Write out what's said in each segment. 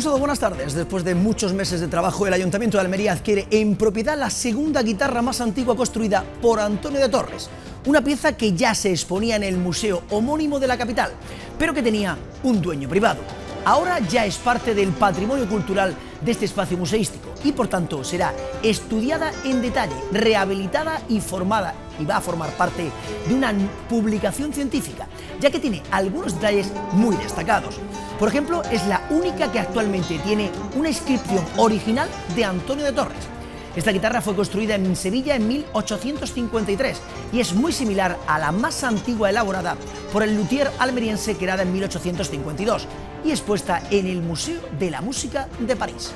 saludo, buenas tardes. Después de muchos meses de trabajo, el Ayuntamiento de Almería adquiere en propiedad la segunda guitarra más antigua construida por Antonio de Torres. Una pieza que ya se exponía en el museo homónimo de la capital, pero que tenía un dueño privado. Ahora ya es parte del patrimonio cultural de este espacio museístico y por tanto será estudiada en detalle, rehabilitada y formada, y va a formar parte de una publicación científica, ya que tiene algunos detalles muy destacados. Por ejemplo, es la única que actualmente tiene una inscripción original de Antonio de Torres. Esta guitarra fue construida en Sevilla en 1853 y es muy similar a la más antigua elaborada por el luthier almeriense, creada en 1852 y expuesta en el Museo de la Música de París.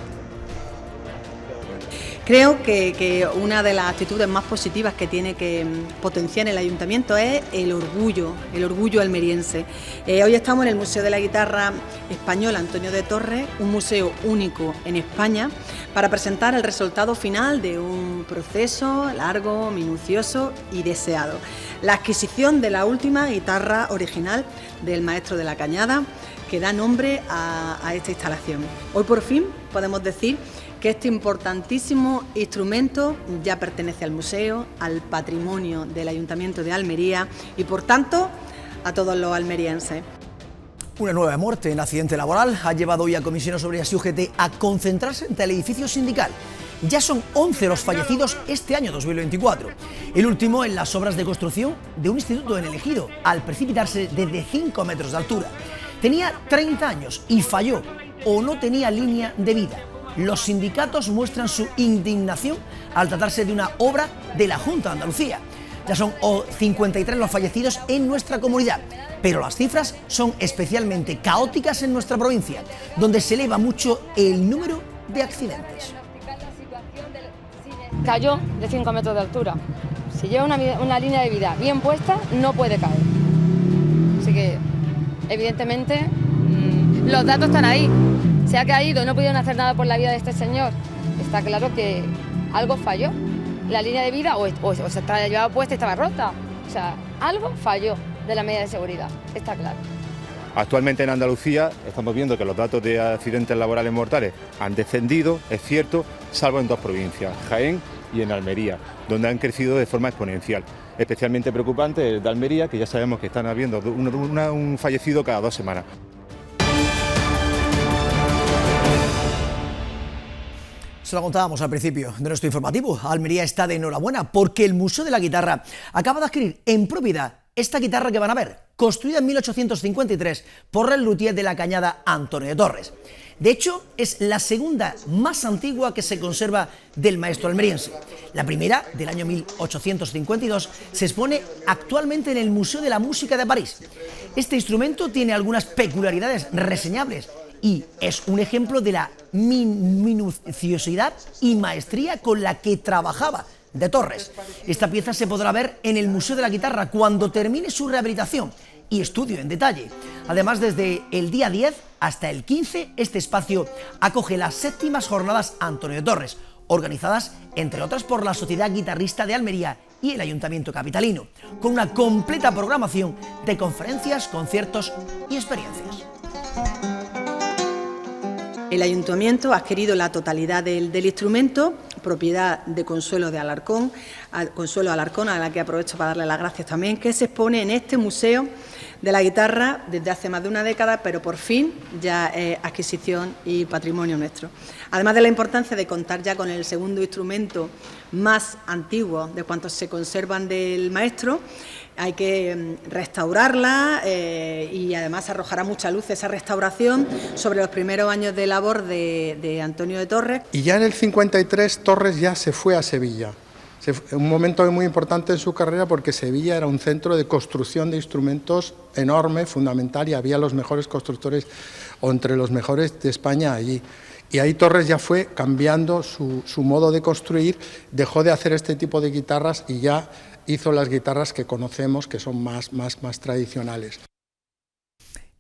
Creo que una de las actitudes más positivas que tiene que potenciar el Ayuntamiento es el orgullo almeriense. Hoy estamos en el Museo de la Guitarra Española Antonio de Torres, un museo único en España, para presentar el resultado final de un proceso largo, minucioso y deseado. La adquisición de la última guitarra original del maestro de la Cañada, que da nombre a esta instalación. Hoy por fin podemos decir que este importantísimo instrumento ya pertenece al museo, al patrimonio del Ayuntamiento de Almería y, por tanto, a todos los almerienses. Una nueva muerte en accidente laboral ha llevado hoy a Comisiones Obreras y UGT a concentrarse ante el edificio sindical. Ya son 11 los fallecidos este año 2024. El último en las obras de construcción de un instituto en el Ejido, al precipitarse desde 5 metros de altura. Tenía 30 años y falló o no tenía línea de vida. Los sindicatos muestran su indignación al tratarse de una obra de la Junta de Andalucía. Ya son 53 los fallecidos en nuestra comunidad, pero las cifras son especialmente caóticas en nuestra provincia, donde se eleva mucho el número de accidentes. Cayó de 5 metros de altura. Si lleva una línea de vida bien puesta, no puede caer. Así que, evidentemente, los datos están ahí. Se ha caído, no pudieron hacer nada por la vida de este señor. Está claro que algo falló. La línea de vida o se estaba llevada puesta y estaba rota. O sea, algo falló de la medida de seguridad, está claro. Actualmente en Andalucía estamos viendo que los datos de accidentes laborales mortales han descendido, es cierto, salvo en dos provincias, Jaén y en Almería, donde han crecido de forma exponencial. Especialmente preocupante es de Almería, que ya sabemos que están habiendo un fallecido cada 2 semanas. Se lo contábamos al principio de nuestro informativo. Almería está de enhorabuena porque el Museo de la Guitarra acaba de adquirir en propiedad esta guitarra que van a ver, construida en 1853 por el luthier de la Cañada Antonio de Torres. De hecho, es la segunda más antigua que se conserva del maestro almeriense. La primera, del año 1852, se expone actualmente en el Museo de la Música de París. Este instrumento tiene algunas peculiaridades reseñables y es un ejemplo de la minuciosidad y maestría con la que trabajaba de Torres. Esta pieza se podrá ver en el Museo de la Guitarra cuando termine su rehabilitación y estudio en detalle. Además, desde el día 10 hasta el 15, este espacio acoge las 7ª jornadas Antonio de Torres, organizadas, entre otras, por la Sociedad Guitarrista de Almería y el Ayuntamiento capitalino, con una completa programación de conferencias, conciertos y experiencias. El Ayuntamiento ha adquirido la totalidad del instrumento, propiedad de Consuelo Alarcón, a la que aprovecho para darle las gracias también, que se expone en este Museo de la Guitarra desde hace más de una década, pero por fin ya es adquisición y patrimonio nuestro. Además de la importancia de contar ya con el segundo instrumento más antiguo de cuantos se conservan del maestro, hay que restaurarla y además arrojará mucha luz esa restauración sobre los primeros años de labor de Antonio de Torres. Y ya en el 53 Torres ya se fue a Sevilla. Un momento muy importante en su carrera porque Sevilla era un centro de construcción de instrumentos enorme, fundamental, y había los mejores constructores o entre los mejores de España allí. Y ahí Torres ya fue cambiando su modo de construir, dejó de hacer este tipo de guitarras y ya hizo las guitarras que conocemos, que son más tradicionales.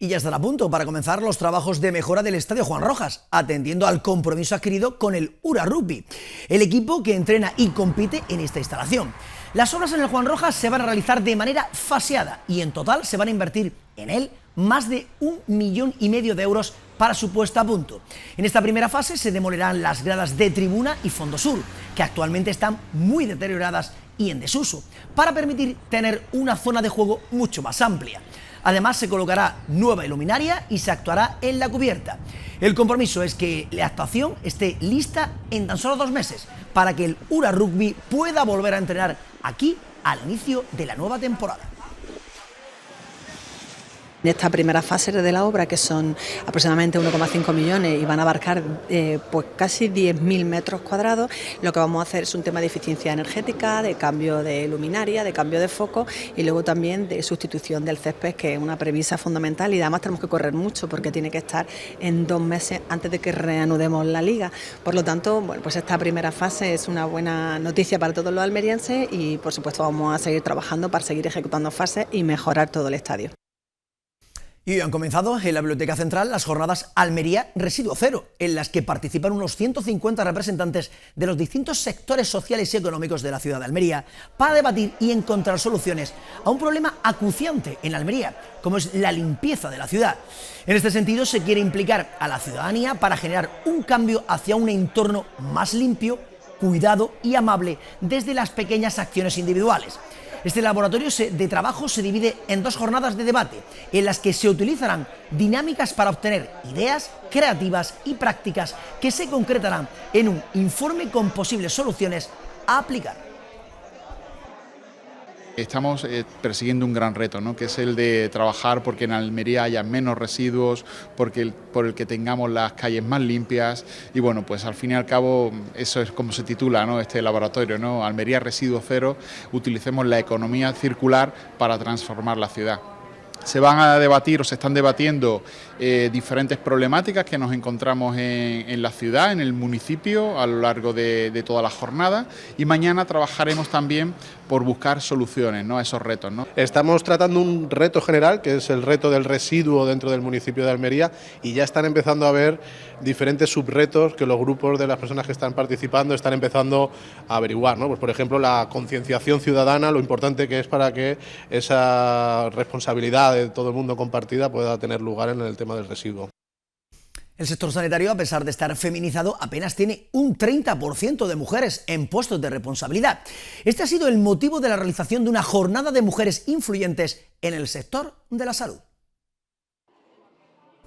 Y ya están a punto para comenzar los trabajos de mejora del Estadio Juan Rojas, atendiendo al compromiso adquirido con el Ura Rugby, el equipo que entrena y compite en esta instalación. Las obras en el Juan Rojas se van a realizar de manera faseada y en total se van a invertir en él más de 1,5 millones de euros para su puesta a punto. En esta primera fase se demolerán las gradas de tribuna y fondo sur, que actualmente están muy deterioradas y en desuso, para permitir tener una zona de juego mucho más amplia. Además, se colocará nueva iluminaria y se actuará en la cubierta. El compromiso es que la actuación esté lista en tan solo 2 meses, para que el Ura Rugby pueda volver a entrenar aquí al inicio de la nueva temporada. En esta primera fase de la obra, que son aproximadamente 1,5 millones y van a abarcar pues casi 10.000 metros cuadrados, lo que vamos a hacer es un tema de eficiencia energética, de cambio de luminaria, de cambio de foco y luego también de sustitución del césped, que es una premisa fundamental, y además tenemos que correr mucho porque tiene que estar en 2 meses antes de que reanudemos la liga. Por lo tanto, bueno, pues esta primera fase es una buena noticia para todos los almerienses y por supuesto vamos a seguir trabajando para seguir ejecutando fases y mejorar todo el estadio. Y hoy han comenzado en la Biblioteca Central las jornadas Almería Residuo Cero, en las que participan unos 150 representantes de los distintos sectores sociales y económicos de la ciudad de Almería para debatir y encontrar soluciones a un problema acuciante en Almería, como es la limpieza de la ciudad. En este sentido, se quiere implicar a la ciudadanía para generar un cambio hacia un entorno más limpio, cuidado y amable desde las pequeñas acciones individuales. Este laboratorio de trabajo se divide en 2 jornadas de debate, en las que se utilizarán dinámicas para obtener ideas creativas y prácticas que se concretarán en un informe con posibles soluciones a aplicar. Estamos persiguiendo un gran reto, ¿no?, que es el de trabajar porque en Almería haya menos residuos, por el que tengamos las calles más limpias y bueno, pues al fin y al cabo eso es como se titula, ¿no?, este laboratorio, ¿no?, Almería Residuo Cero, utilicemos la economía circular para transformar la ciudad. Se van a debatir o se están debatiendo diferentes problemáticas que nos encontramos en la ciudad, en el municipio, a lo largo de toda la jornada, y mañana trabajaremos también por buscar soluciones, ¿no?, a esos retos, ¿no? Estamos tratando un reto general, que es el reto del residuo dentro del municipio de Almería, y ya están empezando a haber diferentes subretos que los grupos de las personas que están participando están empezando a averiguar, ¿no? Pues por ejemplo, la concienciación ciudadana, lo importante que es para que esa responsabilidad de todo el mundo compartida pueda tener lugar en el tema del residuo. El sector sanitario, a pesar de estar feminizado, apenas tiene un 30% de mujeres en puestos de responsabilidad. Este ha sido el motivo de la realización de una jornada de mujeres influyentes en el sector de la salud.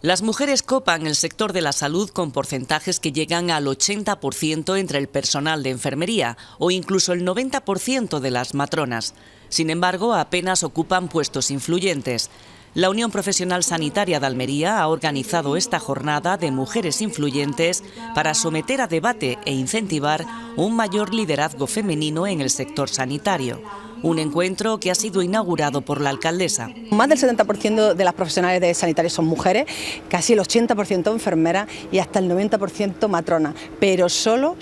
Las mujeres copan el sector de la salud con porcentajes que llegan al 80% entre el personal de enfermería o incluso el 90% de las matronas. Sin embargo, apenas ocupan puestos influyentes. La Unión Profesional Sanitaria de Almería ha organizado esta jornada de mujeres influyentes para someter a debate e incentivar un mayor liderazgo femenino en el sector sanitario. Un encuentro que ha sido inaugurado por la alcaldesa. Más del 70% de las profesionales de sanitarios son mujeres, casi el 80% enfermeras y hasta el 90% matronas, pero solo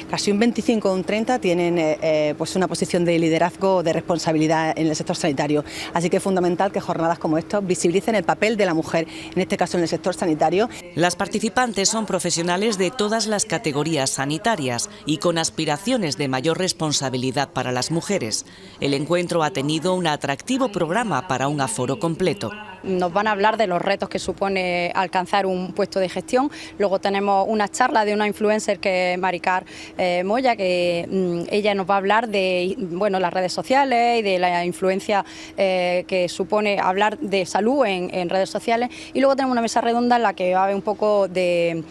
casi un 25 o un 30 tienen pues una posición de liderazgo, de responsabilidad en el sector sanitario. Así que es fundamental que jornadas como estas visibilicen el papel de la mujer, en este caso en el sector sanitario. Las participantes son profesionales de todas las categorías sanitarias y con aspiraciones de mayor responsabilidad para las mujeres. El encuentro ha tenido un atractivo programa para un aforo completo. Nos van a hablar de los retos que supone alcanzar un puesto de gestión. Luego tenemos una charla de una influencer que es Maricar Moya, que ella nos va a hablar de las redes sociales y de la influencia que supone hablar de salud en redes sociales. Y luego tenemos una mesa redonda en la que va a haber un poco de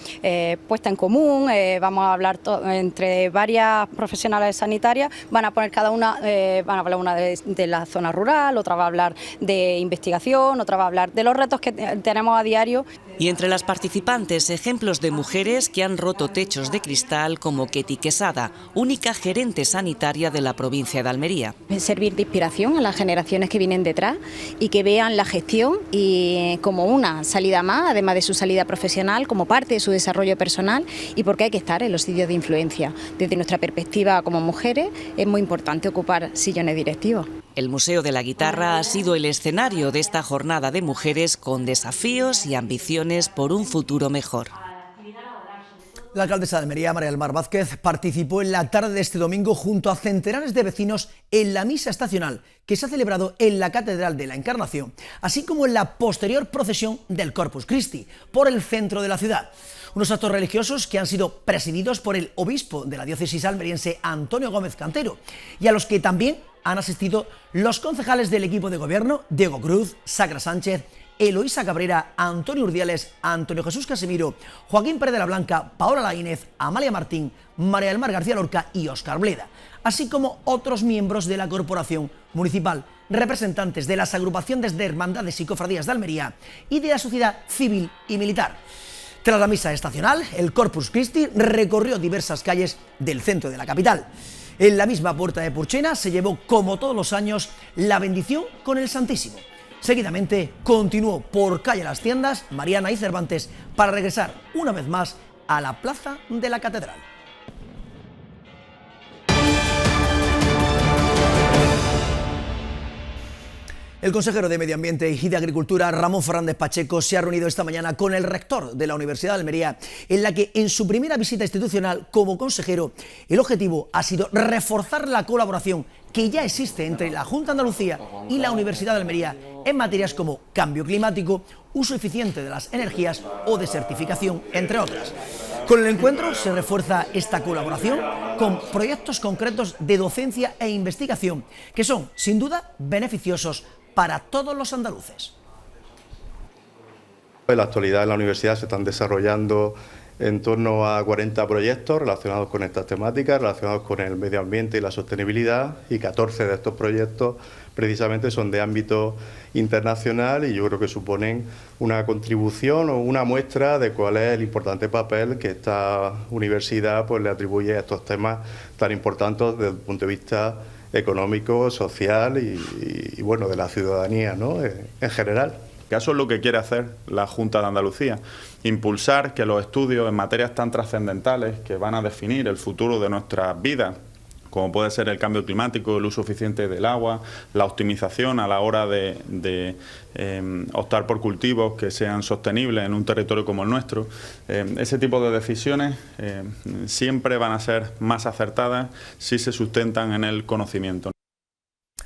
puesta en común. Vamos a hablar entre varias profesionales sanitarias. Van a poner cada una, van a hablar una de la zona rural, otra va a hablar de investigación, otra va a hablar de los retos que tenemos a diario. Y entre las participantes, ejemplos de mujeres que han roto techos de cristal como Ketty Quesada, única gerente sanitaria de la provincia de Almería. Servir de inspiración a las generaciones que vienen detrás y que vean la gestión y como una salida más, además de su salida profesional, como parte de su desarrollo personal, y porque hay que estar en los sitios de influencia. Desde nuestra perspectiva como mujeres es muy importante ocupar sillones directivos. El Museo de la Guitarra ha sido el escenario de esta jornada de mujeres con desafíos y ambiciones por un futuro mejor. La alcaldesa de Almería, María del Mar Vázquez, participó en la tarde de este domingo junto a centenares de vecinos en la misa estacional que se ha celebrado en la Catedral de la Encarnación, así como en la posterior procesión del Corpus Christi por el centro de la ciudad. Unos actos religiosos que han sido presididos por el obispo de la diócesis almeriense, Antonio Gómez Cantero, y a los que también han asistido los concejales del equipo de gobierno, Diego Cruz, Sacra Sánchez, Eloísa Cabrera, Antonio Urdiales, Antonio Jesús Casimiro, Joaquín Pérez de la Blanca, Paola Laínez, Amalia Martín, María del Mar García Lorca y Óscar Bleda, así como otros miembros de la corporación municipal, representantes de las agrupaciones de hermandades y cofradías de Almería y de la sociedad civil y militar. Tras la misa estacional, el Corpus Christi recorrió diversas calles del centro de la capital. En la misma puerta de Purchena se llevó, como todos los años, la bendición con el Santísimo. Seguidamente continuó por calle Las Tiendas, Mariana y Cervantes para regresar una vez más a la plaza de la Catedral. El consejero de Medio Ambiente y de Agricultura, Ramón Fernández Pacheco, se ha reunido esta mañana con el rector de la Universidad de Almería, en la que en su primera visita institucional como consejero, el objetivo ha sido reforzar la colaboración que ya existe entre la Junta de Andalucía y la Universidad de Almería en materias como cambio climático, uso eficiente de las energías o desertificación, entre otras. Con el encuentro se refuerza esta colaboración con proyectos concretos de docencia e investigación que son, sin duda, beneficiosos para todos los andaluces. En la actualidad en la universidad se están desarrollando en torno a 40 proyectos relacionados con estas temáticas, relacionados con el medio ambiente y la sostenibilidad, y 14 de estos proyectos precisamente son de ámbito internacional y yo creo que suponen una contribución o una muestra de cuál es el importante papel que esta universidad pues, le atribuye a estos temas tan importantes desde el punto de vista económico, social y bueno, de la ciudadanía, ¿no? En general. Eso es lo que quiere hacer la Junta de Andalucía, impulsar que los estudios en materias tan trascendentales que van a definir el futuro de nuestras vidas, como puede ser el cambio climático, el uso eficiente del agua, la optimización a la hora de optar por cultivos que sean sostenibles en un territorio como el nuestro, ese tipo de decisiones siempre van a ser más acertadas si se sustentan en el conocimiento.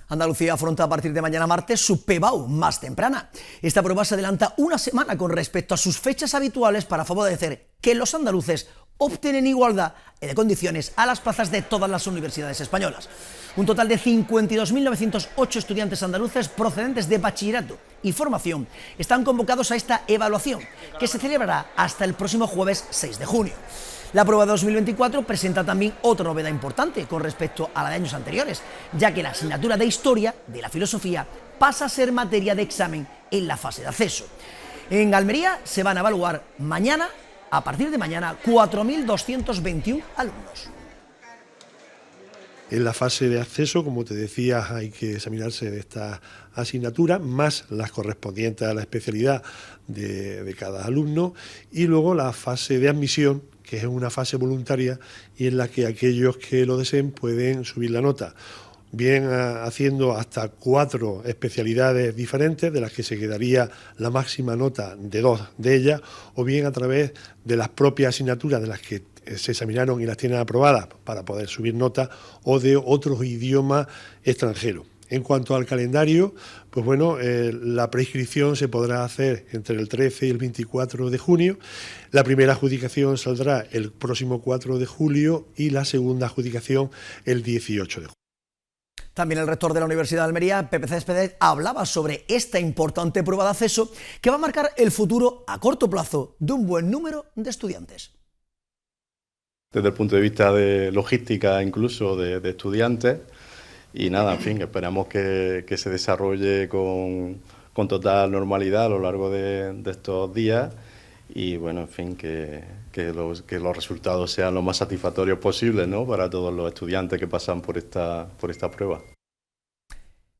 Andalucía afronta a partir de mañana martes su PEBAU más temprana. Esta prueba se adelanta una semana con respecto a sus fechas habituales para favorecer que los andaluces opten en igualdad de condiciones a las plazas de todas las universidades españolas. Un total de 52.908 estudiantes andaluces procedentes de bachillerato y formación están convocados a esta evaluación, que se celebrará hasta el próximo jueves 6 de junio. La prueba 2024 presenta también otra novedad importante con respecto a la de años anteriores, ya que la asignatura de Historia de la Filosofía pasa a ser materia de examen en la fase de acceso. En Almería se van a evaluar mañana, a partir de mañana, 4.221 alumnos. En la fase de acceso, como te decía, hay que examinarse de esta asignatura, más las correspondientes a la especialidad de cada alumno, y luego la fase de admisión, que es una fase voluntaria y en la que aquellos que lo deseen pueden subir la nota, bien haciendo hasta 4 especialidades diferentes, de las que se quedaría la máxima nota de 2 de ellas, o bien a través de las propias asignaturas de las que se examinaron y las tienen aprobadas para poder subir nota, o de otros idiomas extranjeros. En cuanto al calendario, pues bueno, la preinscripción se podrá hacer entre el 13 y el 24 de junio. La primera adjudicación saldrá el próximo 4 de julio y la segunda adjudicación el 18 de julio. También el rector de la Universidad de Almería, Pepe Céspedes, hablaba sobre esta importante prueba de acceso que va a marcar el futuro a corto plazo de un buen número de estudiantes. Desde el punto de vista de logística, incluso de estudiantes, y nada, en fin, esperamos que se desarrolle con total normalidad a lo largo de estos días y bueno, en fin, que los resultados sean lo más satisfactorios posibles, ¿no?, para todos los estudiantes que pasan por esta prueba.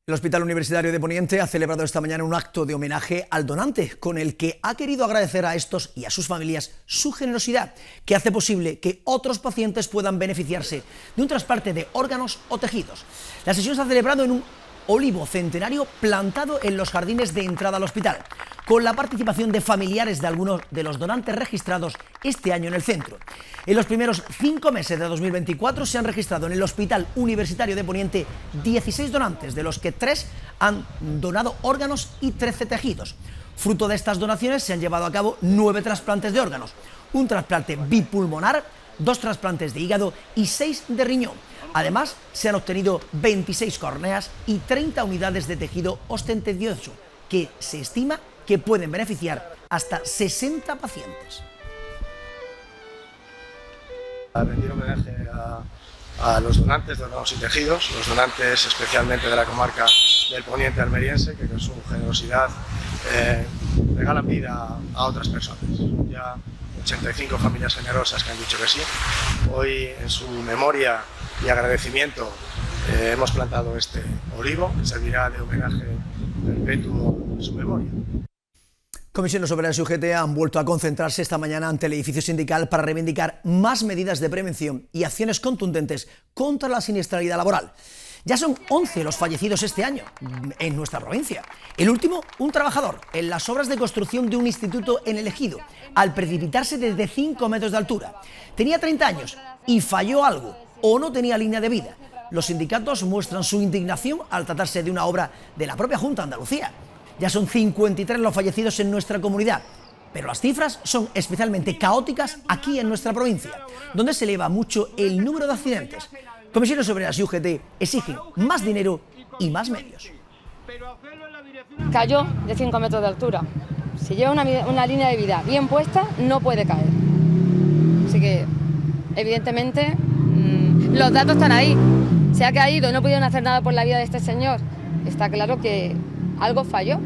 El Hospital Universitario de Poniente ha celebrado esta mañana un acto de homenaje al donante, con el que ha querido agradecer a estos y a sus familias su generosidad, que hace posible que otros pacientes puedan beneficiarse de un trasplante de órganos o tejidos. La sesión se ha celebrado en un olivo centenario plantado en los jardines de entrada al hospital. con la participación de familiares de algunos de los donantes registrados este año en el centro. En los primeros 5 meses de 2024 se han registrado en el Hospital Universitario de Poniente 16 donantes, de los que 3 han donado órganos y 13 tejidos. Fruto de estas donaciones se han llevado a cabo 9 trasplantes de órganos, un trasplante bipulmonar, 2 trasplantes de hígado y 6 de riñón. Además, se han obtenido 26 córneas y 30 unidades de tejido ostentoso, que se estima que pueden beneficiar hasta 60 pacientes. A rendir homenaje a los donantes de órganos y tejidos, los donantes especialmente de la comarca del Poniente almeriense, que con su generosidad regalan vida a otras personas. Ya 85 familias generosas que han dicho que sí. Hoy, en su memoria y agradecimiento, hemos plantado este olivo que servirá de homenaje perpetuo en su memoria. Comisiones Obreras y UGT han vuelto a concentrarse esta mañana ante el edificio sindical para reivindicar más medidas de prevención y acciones contundentes contra la siniestralidad laboral. Ya son 11 los fallecidos este año en nuestra provincia. El último, un trabajador en las obras de construcción de un instituto en El Ejido, al precipitarse desde 5 metros de altura. Tenía 30 años y falló algo o no tenía línea de vida. Los sindicatos muestran su indignación al tratarse de una obra de la propia Junta de Andalucía. Ya son 53 los fallecidos en nuestra comunidad, pero las cifras son especialmente caóticas aquí en nuestra provincia, donde se eleva mucho el número de accidentes. Comisiones Obreras y UGT exigen más dinero y más medios. Cayó de 5 metros de altura. Si lleva una línea de vida bien puesta, no puede caer. Así que, evidentemente, los datos están ahí. Se ha caído y no pudieron hacer nada por la vida de este señor. Está claro que algo falló.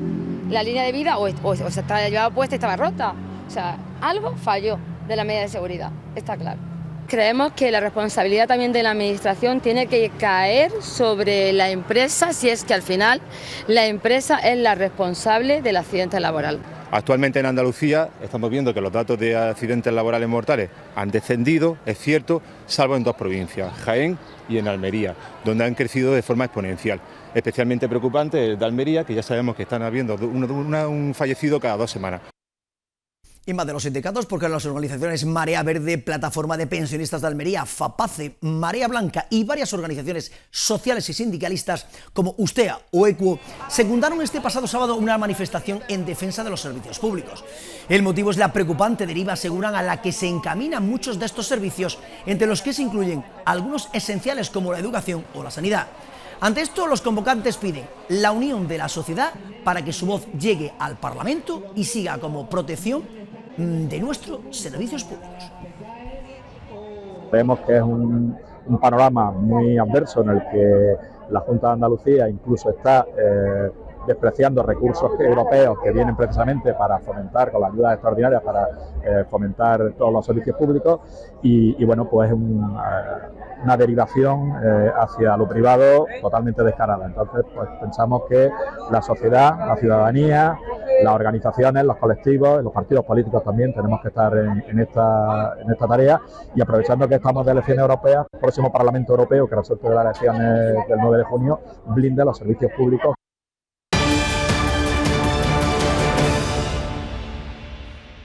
La línea de vida o se estaba llevada puesta y estaba rota. O sea, algo falló de la medida de seguridad. Está claro. Creemos que la responsabilidad también de la Administración tiene que caer sobre la empresa, si es que al final la empresa es la responsable del accidente laboral. Actualmente en Andalucía estamos viendo que los datos de accidentes laborales mortales han descendido, es cierto, salvo en 2 provincias, Jaén y en Almería, donde han crecido de forma exponencial. Especialmente preocupante es de Almería, que ya sabemos que están habiendo un fallecido cada 2 semanas. Y más de los sindicatos, porque las organizaciones Marea Verde, Plataforma de Pensionistas de Almería, FAPACE, Marea Blanca y varias organizaciones sociales y sindicalistas como Ustea o ECUO secundaron este pasado sábado una manifestación en defensa de los servicios públicos. El motivo es la preocupante deriva, aseguran, a la que se encaminan muchos de estos servicios, entre los que se incluyen algunos esenciales como la educación o la sanidad. Ante esto, los convocantes piden la unión de la sociedad para que su voz llegue al Parlamento y siga como protección de nuestros servicios públicos. Vemos que es un panorama muy adverso en el que la Junta de Andalucía incluso está despreciando recursos europeos que vienen precisamente para fomentar, con las ayudas extraordinarias, para fomentar todos los servicios públicos y bueno, pues una derivación hacia lo privado totalmente descarada. Entonces, pues pensamos que la sociedad, la ciudadanía, las organizaciones, los colectivos, los partidos políticos también tenemos que estar en esta tarea, y aprovechando que estamos de elecciones europeas, el próximo Parlamento Europeo, que resulte de las elecciones del 9 de junio, blinde los servicios públicos.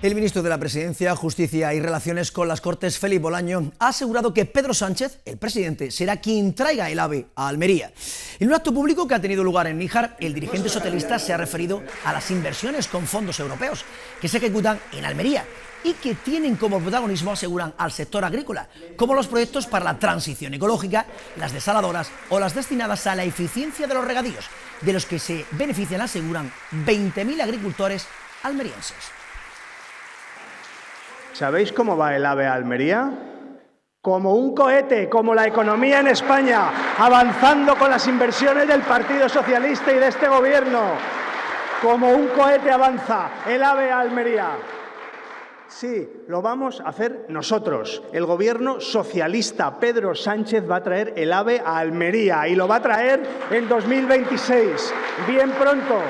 El ministro de la Presidencia, Justicia y Relaciones con las Cortes, Félix Bolaño, ha asegurado que Pedro Sánchez, el presidente, será quien traiga el AVE a Almería. En un acto público que ha tenido lugar en Níjar, el dirigente socialista se ha referido a las inversiones con fondos europeos que se ejecutan en Almería y que tienen como protagonismo, aseguran, al sector agrícola, como los proyectos para la transición ecológica, las desaladoras o las destinadas a la eficiencia de los regadíos, de los que se benefician, aseguran, 20.000 agricultores almerienses. ¿Sabéis cómo va el AVE a Almería? Como un cohete, como la economía en España, avanzando con las inversiones del Partido Socialista y de este gobierno. Como un cohete avanza el AVE a Almería. Sí, lo vamos a hacer nosotros. El gobierno socialista, Pedro Sánchez, va a traer el AVE a Almería y lo va a traer en 2026. Bien pronto,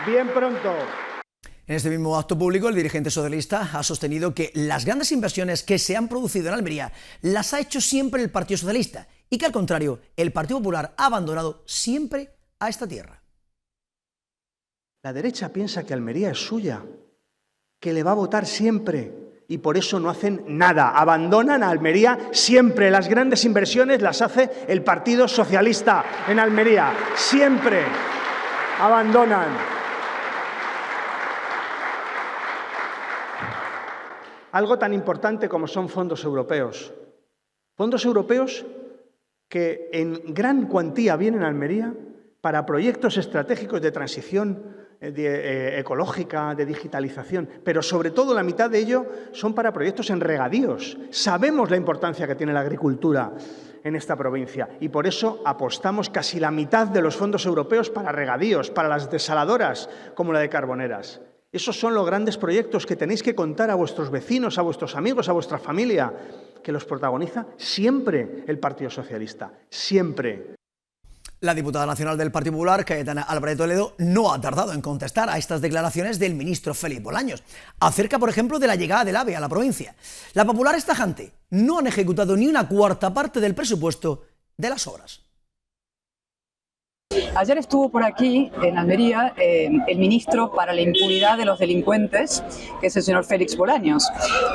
bien pronto. En este mismo acto público, el dirigente socialista ha sostenido que las grandes inversiones que se han producido en Almería las ha hecho siempre el Partido Socialista y que, al contrario, el Partido Popular ha abandonado siempre a esta tierra. La derecha piensa que Almería es suya, que le va a votar siempre y por eso no hacen nada. Abandonan a Almería siempre. Las grandes inversiones las hace el Partido Socialista en Almería. Siempre abandonan. Algo tan importante como son fondos europeos. Fondos europeos que en gran cuantía vienen a Almería para proyectos estratégicos de transición ecológica, de digitalización, pero sobre todo la mitad de ello son para proyectos en regadíos. Sabemos la importancia que tiene la agricultura en esta provincia y por eso apostamos casi la mitad de los fondos europeos para regadíos, para las desaladoras como la de Carboneras. Esos son los grandes proyectos que tenéis que contar a vuestros vecinos, a vuestros amigos, a vuestra familia, que los protagoniza siempre el Partido Socialista, siempre. La diputada nacional del Partido Popular, Cayetana Álvarez Toledo, no ha tardado en contestar a estas declaraciones del ministro Félix Bolaños, acerca, por ejemplo, de la llegada del AVE a la provincia. La Popular es tajante, no han ejecutado ni una cuarta parte del presupuesto de las obras. Ayer estuvo por aquí, en Almería, el ministro para la impunidad de los delincuentes, que es el señor Félix Bolaños,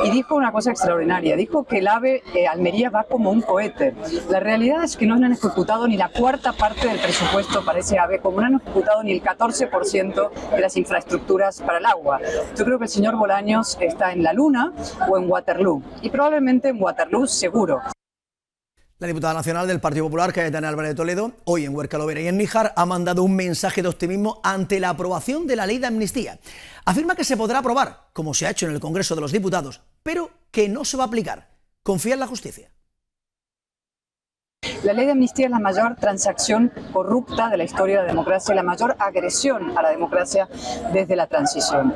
y dijo una cosa extraordinaria. Dijo que el AVE Almería va como un cohete. La realidad es que no han ejecutado ni la cuarta parte del presupuesto para ese AVE, como no han ejecutado ni el 14% de las infraestructuras para el agua. Yo creo que el señor Bolaños está en la Luna o en Waterloo, y probablemente en Waterloo seguro. La diputada nacional del Partido Popular, Cayetana Álvarez de Toledo, hoy en Huerca Lovera y en Níjar, ha mandado un mensaje de optimismo ante la aprobación de la ley de amnistía. Afirma que se podrá aprobar, como se ha hecho en el Congreso de los Diputados, pero que no se va a aplicar. Confía en la justicia. La ley de amnistía es la mayor transacción corrupta de la historia de la democracia y la mayor agresión a la democracia desde la transición.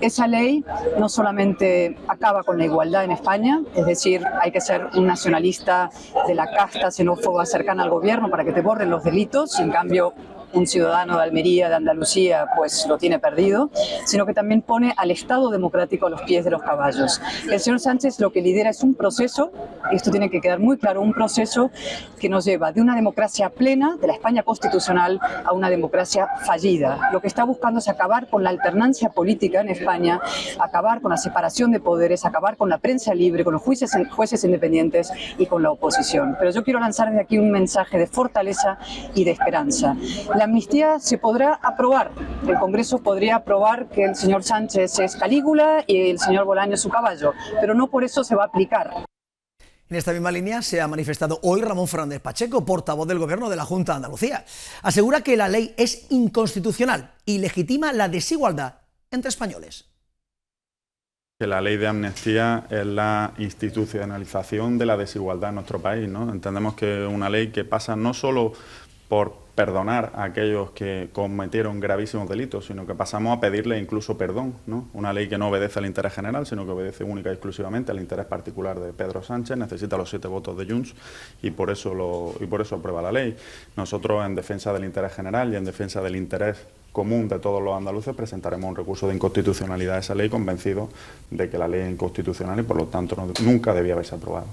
Esa ley no solamente acaba con la igualdad en España, es decir, hay que ser un nacionalista de la casta xenófoba cercana al gobierno para que te borren los delitos, y en cambio un ciudadano de Almería, de Andalucía, pues lo tiene perdido, sino que también pone al Estado democrático a los pies de los caballos. El señor Sánchez lo que lidera es un proceso, y esto tiene que quedar muy claro, un proceso que nos lleva de una democracia plena, de la España constitucional, a una democracia fallida. Lo que está buscando es acabar con la alternancia política en España, acabar con la separación de poderes, acabar con la prensa libre, con los jueces independientes y con la oposición. Pero yo quiero lanzar desde aquí un mensaje de fortaleza y de esperanza. La amnistía se podrá aprobar. El Congreso podría aprobar que el señor Sánchez es Calígula y el señor Bolaños su caballo, pero no por eso se va a aplicar. En esta misma línea se ha manifestado hoy Ramón Fernández Pacheco, portavoz del Gobierno de la Junta de Andalucía. Asegura que la ley es inconstitucional y legitima la desigualdad entre españoles. Que la ley de amnistía es la institucionalización de la desigualdad en nuestro país, ¿no? Entendemos que es una ley que pasa no solo por perdonar a aquellos que cometieron gravísimos delitos, sino que pasamos a pedirle incluso perdón, ¿no? Una ley que no obedece al interés general, sino que obedece única y exclusivamente al interés particular de Pedro Sánchez, necesita los 7 votos de Junts y por eso aprueba la ley. Nosotros, en defensa del interés general y en defensa del interés común de todos los andaluces, presentaremos un recurso de inconstitucionalidad a esa ley, convencidos de que la ley es inconstitucional y por lo tanto nunca debía haberse aprobado.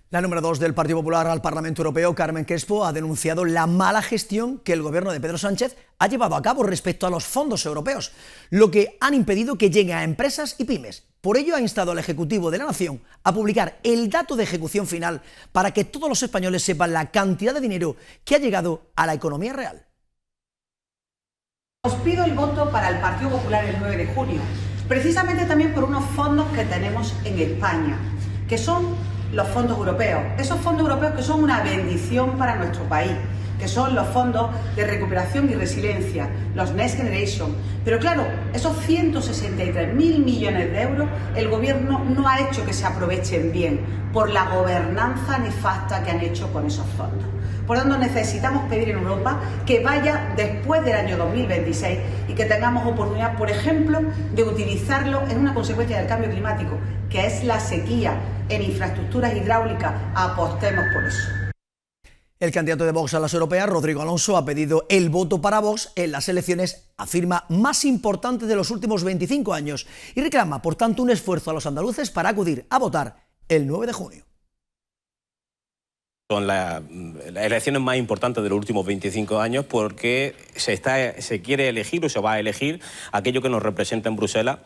La número 2 del Partido Popular al Parlamento Europeo, Carmen Crespo, ha denunciado la mala gestión que el gobierno de Pedro Sánchez ha llevado a cabo respecto a los fondos europeos, lo que han impedido que lleguen a empresas y pymes. Por ello ha instado al Ejecutivo de la Nación a publicar el dato de ejecución final para que todos los españoles sepan la cantidad de dinero que ha llegado a la economía real. Os pido el voto para el Partido Popular el 9 de junio, precisamente también por unos fondos que tenemos en España, que son los fondos europeos, esos fondos europeos que son una bendición para nuestro país, que son los fondos de recuperación y resiliencia, los Next Generation. Pero claro, esos 163.000 millones de euros el gobierno no ha hecho que se aprovechen bien por la gobernanza nefasta que han hecho con esos fondos. Por lo tanto, necesitamos pedir en Europa que vaya después del año 2026 y que tengamos oportunidad, por ejemplo, de utilizarlo en una consecuencia del cambio climático, que es la sequía, en infraestructuras hidráulicas. Apostemos por eso. El candidato de Vox a las europeas, Rodrigo Alonso, ha pedido el voto para Vox en las elecciones, afirma, más importantes de los últimos 25 años y reclama, por tanto, un esfuerzo a los andaluces para acudir a votar el 9 de junio. Son las elecciones más importantes de los últimos 25 años porque se quiere elegir o se va a elegir aquello que nos representa en Bruselas,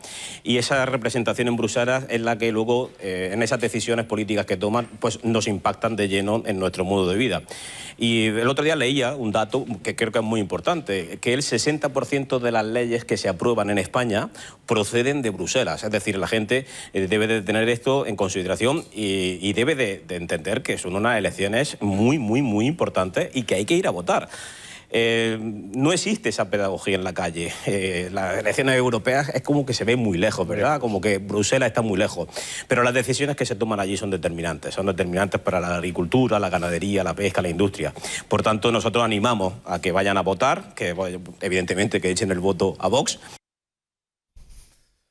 y esa representación en Bruselas es la que luego en esas decisiones políticas que toman pues nos impactan de lleno en nuestro modo de vida. Y el otro día leía un dato que creo que es muy importante, que el 60% de las leyes que se aprueban en España proceden de Bruselas. Es decir, la gente debe de tener esto en consideración y debe de entender que son unas elecciones muy importantes y que hay que ir a votar. No existe esa pedagogía en la calle. Las elecciones europeas es como que se ve muy lejos, ¿verdad? Como que Bruselas está muy lejos. Pero las decisiones que se toman allí son determinantes para la agricultura, la ganadería, la pesca, la industria. Por tanto, nosotros animamos a que vayan a votar, que evidentemente que echen el voto a Vox.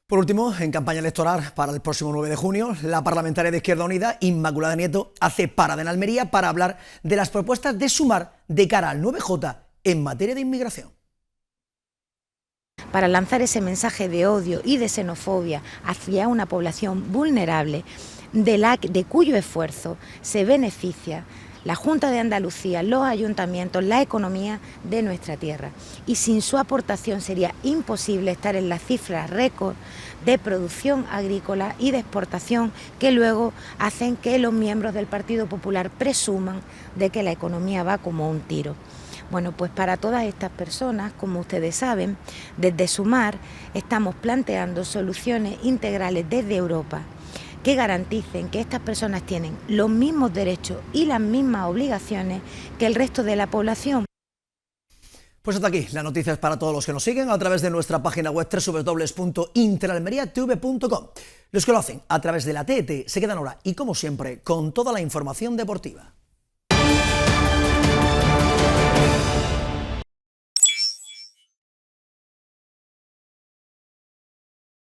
Por último, en campaña electoral para el próximo 9 de junio, la parlamentaria de Izquierda Unida, Inmaculada Nieto, hace parada en Almería para hablar de las propuestas de Sumar de cara al 9J en materia de inmigración. Para lanzar ese mensaje de odio y de xenofobia hacia una población vulnerable, de cuyo esfuerzo se beneficia la Junta de Andalucía, los ayuntamientos, la economía de nuestra tierra. Y sin su aportación sería imposible estar en las cifras récord de producción agrícola y de exportación que luego hacen que los miembros del Partido Popular presuman de que la economía va como un tiro. Bueno, pues para todas estas personas, como ustedes saben, desde Sumar estamos planteando soluciones integrales desde Europa que garanticen que estas personas tienen los mismos derechos y las mismas obligaciones que el resto de la población. Pues hasta aquí las noticias para todos los que nos siguen a través de nuestra página web www.interalmeriatv.com. Los que lo hacen a través de la TET se quedan ahora y como siempre con toda la información deportiva.